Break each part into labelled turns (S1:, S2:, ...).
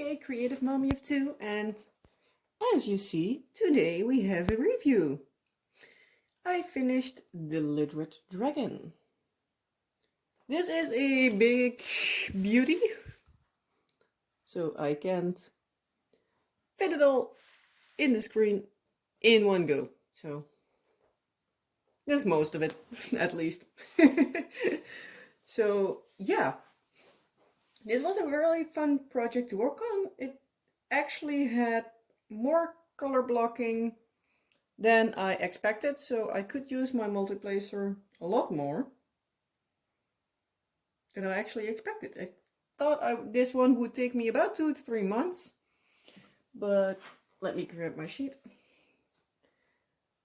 S1: aka Creative Mommy of Two, and as you see, today we have a review. I finished the Literate Dragon. This is a big beauty, so I can't fit it all in the screen in one go. So that's most of it, at least. So yeah, this was a really fun project to work on. It actually had more color blocking than I expected, so I could use my multiplacer a lot more than I actually expected. I thought this one would take me about 2 to 3 months, but let me grab my sheet.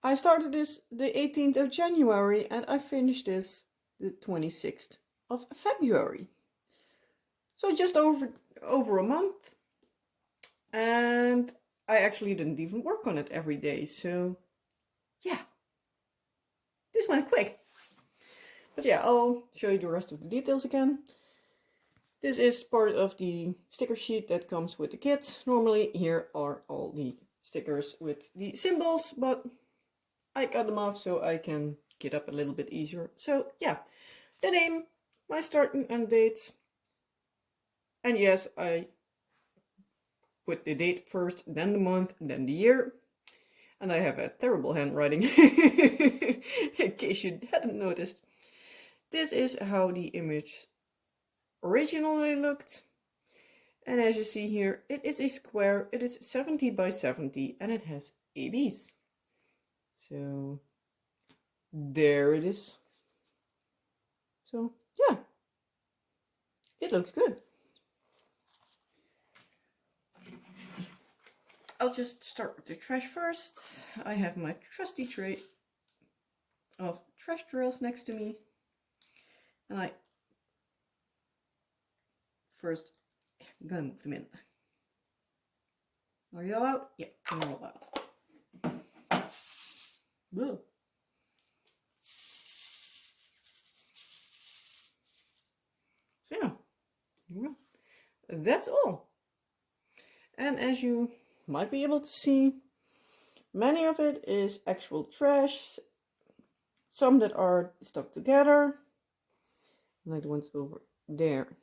S1: I started this the 18th of January and I finished this the 26th of February. So just over a month. And I actually didn't even work on it every day, so yeah. This went quick. But yeah, I'll show you the rest of the details again. This is part of the sticker sheet that comes with the kit. Normally here are all the stickers with the symbols, but I cut them off so I can get up a little bit easier. So yeah, the name, my start and end date. And yes, I put the date first, then the month, then the year. And I have a terrible handwriting, in case you hadn't noticed. This is how the image originally looked. And as you see here, it is a square. It is 70 by 70 and it has ABs. So there it is. So yeah, it looks good. I'll just start with the trash first. I have my trusty tray of trash drills next to me. And I first gonna move them in. Are you all out? Yeah, I'm all out. Whoa. So yeah, that's all. And as you might be able to see, many of it is actual trash, some that are stuck together, like the ones over there,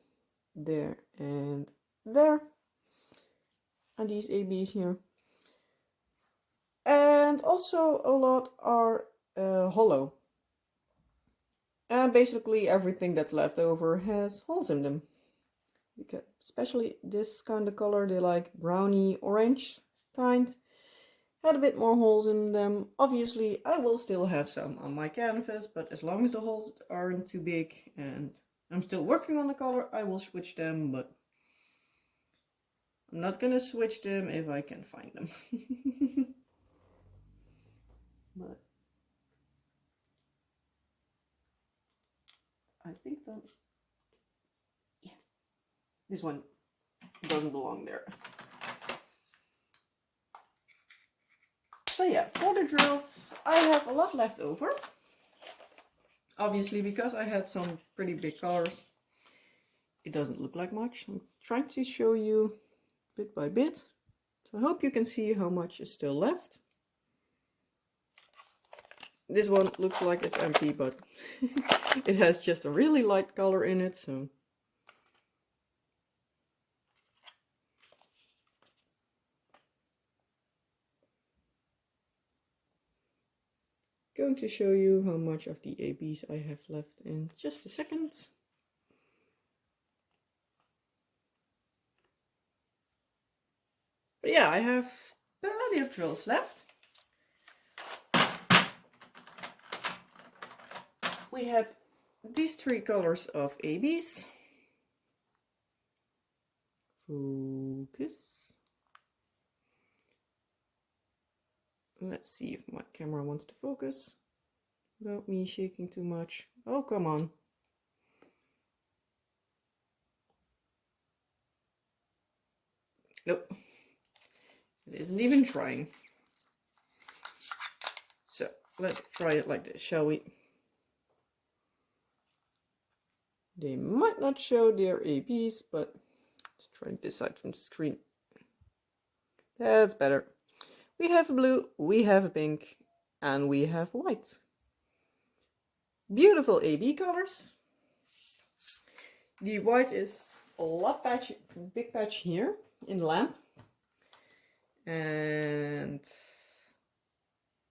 S1: there, and there, and these ABs here. And also a lot are hollow. And basically everything that's left over has holes in them. Because especially this kind of color, they like browny orange kind, had a bit more holes in them. Obviously I will still have some on my canvas, but as long as the holes aren't too big and I'm still working on the color, I will switch them, but I'm not gonna switch them if I can find them. But I think that, yeah, this one doesn't belong there. So yeah, for the drills, I have a lot left over. Obviously, because I had some pretty big colors, it doesn't look like much. I'm trying to show you bit by bit. So I hope you can see how much is still left. This one looks like it's empty, but it has just a really light color in it, so. Going to show you how much of the ABs I have left in just a second. But yeah, I have plenty of drills left. We have these 3 colors of ABs. Focus. Let's see if my camera wants to focus without me shaking too much. Oh, come on. Nope. It isn't even trying. So let's try it like this, shall we? They might not show their ABs, but let's try this side from the screen That's better. We have a blue, we have a pink, and we have white. Beautiful AB colors. The white is a lot patch, big patch here in the lamp. And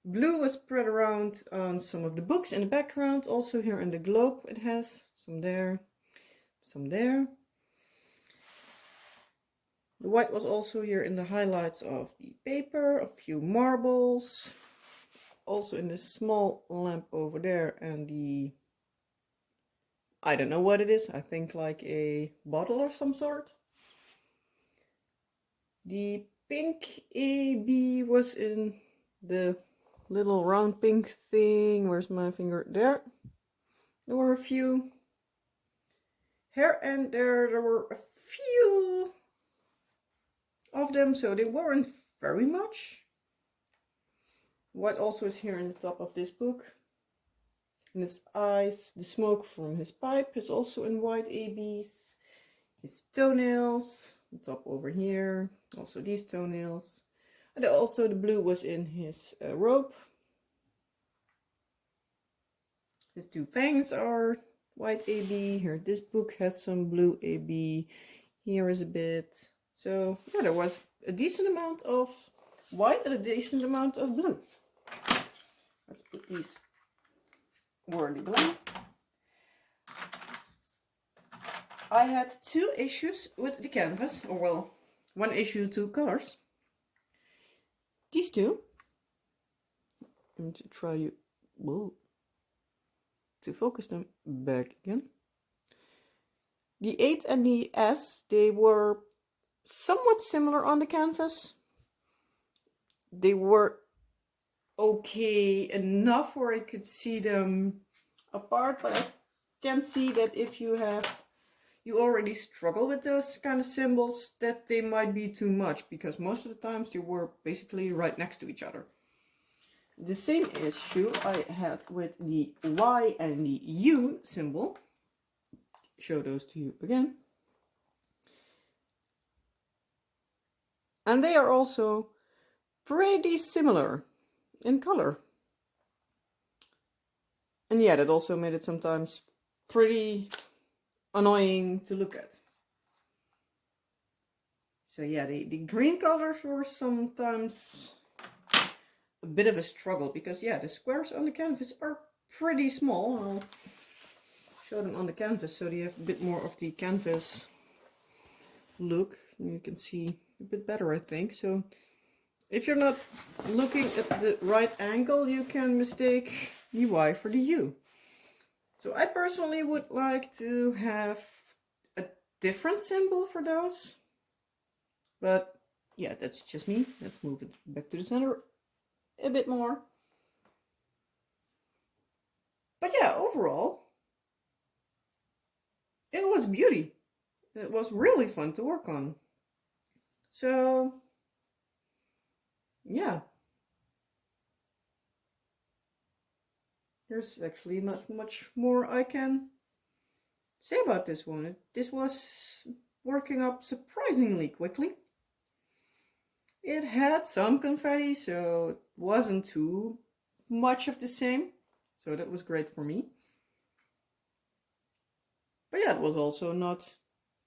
S1: blue was spread around on some of the books in the background. Also here in the globe it has some there, some there. The white was also here in the highlights of the paper, a few marbles. Also in this small lamp over there, and the, I don't know what it is, I think like a bottle of some sort. The pink AB was in the little round pink thing. Where's my finger? There. There were a few. Here and there were a few of them, so they weren't very much. White also is here in the top of this book. And his eyes, the smoke from his pipe is also in white ABs. His toenails, the top over here, also these toenails. And also the blue was in his robe. His two fangs are white AB. Here, this book has some blue AB. Here is a bit. So yeah, there was a decent amount of white and a decent amount of blue. Let's put these wordy blank. I had 2 issues with the canvas, or well, 1 issue, 2 colors. These 2. I'm going to try to focus them back again. The 8 and the S, they were somewhat similar on the canvas. They were okay enough where I could see them apart, but I can see that if you already struggle with those kind of symbols, that they might be too much, because most of the times they were basically right next to each other. The same issue I had with the Y and the U symbol. Show those to you again. And they are also pretty similar in color. And yeah, that also made it sometimes pretty annoying to look at. So yeah, the green colors were sometimes a bit of a struggle, because yeah, the squares on the canvas are pretty small. I'll show them on the canvas so they have a bit more of the canvas look. You can see a bit better, I think. So if you're not looking at the right angle, you can mistake the Y for the U. So I personally would like to have a different symbol for those. But yeah, that's just me. Let's move it back to the center a bit more. But yeah, overall, it was beauty. It was really fun to work on. So yeah, there's actually not much more I can say about this one. This was working up surprisingly quickly. It had some confetti, so it wasn't too much of the same. So that was great for me. But yeah, it was also not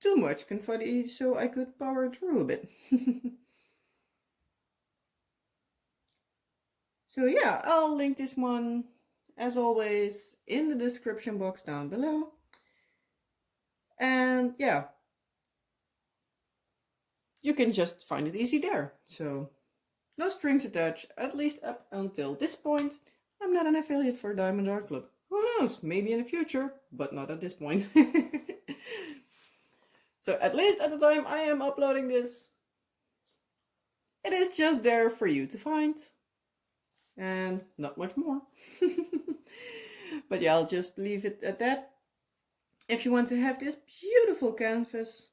S1: too much confetti, so I could power through a bit. So yeah, I'll link this one, as always, in the description box down below. And yeah, you can just find it easy there. So no strings attached, at least up until this point. I'm not an affiliate for Diamond Art Club. Who knows, maybe in the future, but not at this point. So at least at the time I am uploading this, it is just there for you to find. And not much more. But yeah, I'll just leave it at that. If you want to have this beautiful canvas,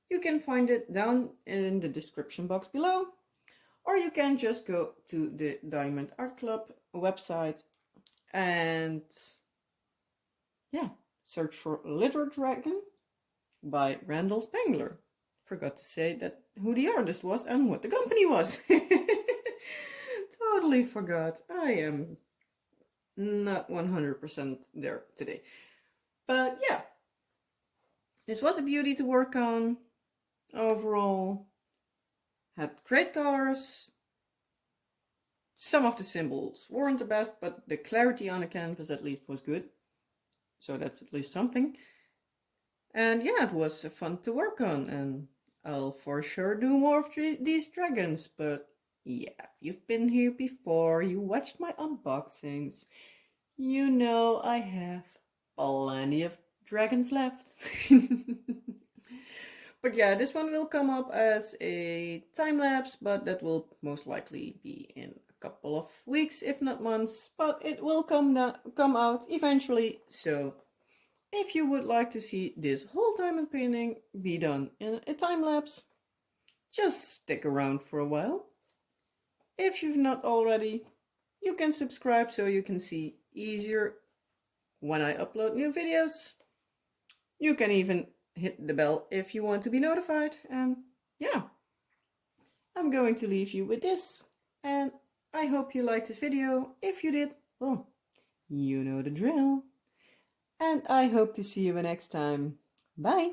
S1: you can find it down in the description box below. Or you can just go to the Diamond Art Club website and yeah, search for Literate by Randal Spangler. forgot to say that who the artist was and what the company was. Totally forgot. I am not 100% there today. But yeah, this was a beauty to work on. Overall, had great colors. Some of the symbols weren't the best, but the clarity on the canvas at least was good. So that's at least something. And yeah, it was fun to work on, and I'll for sure do more of these dragons. But yeah, you've been here before, you watched my unboxings, you know I have plenty of dragons left. But yeah, this one will come up as a time lapse, but that will most likely be in a couple of weeks, if not months. But it will come out eventually. So if you would like to see this whole diamond painting be done in a time lapse, just stick around for a while. If you've not already, you can subscribe so you can see easier when I upload new videos. You can even hit the bell if you want to be notified. And yeah, I'm going to leave you with this. And I hope you liked this video. If you did, well, you know the drill. And I hope to see you next time. Bye!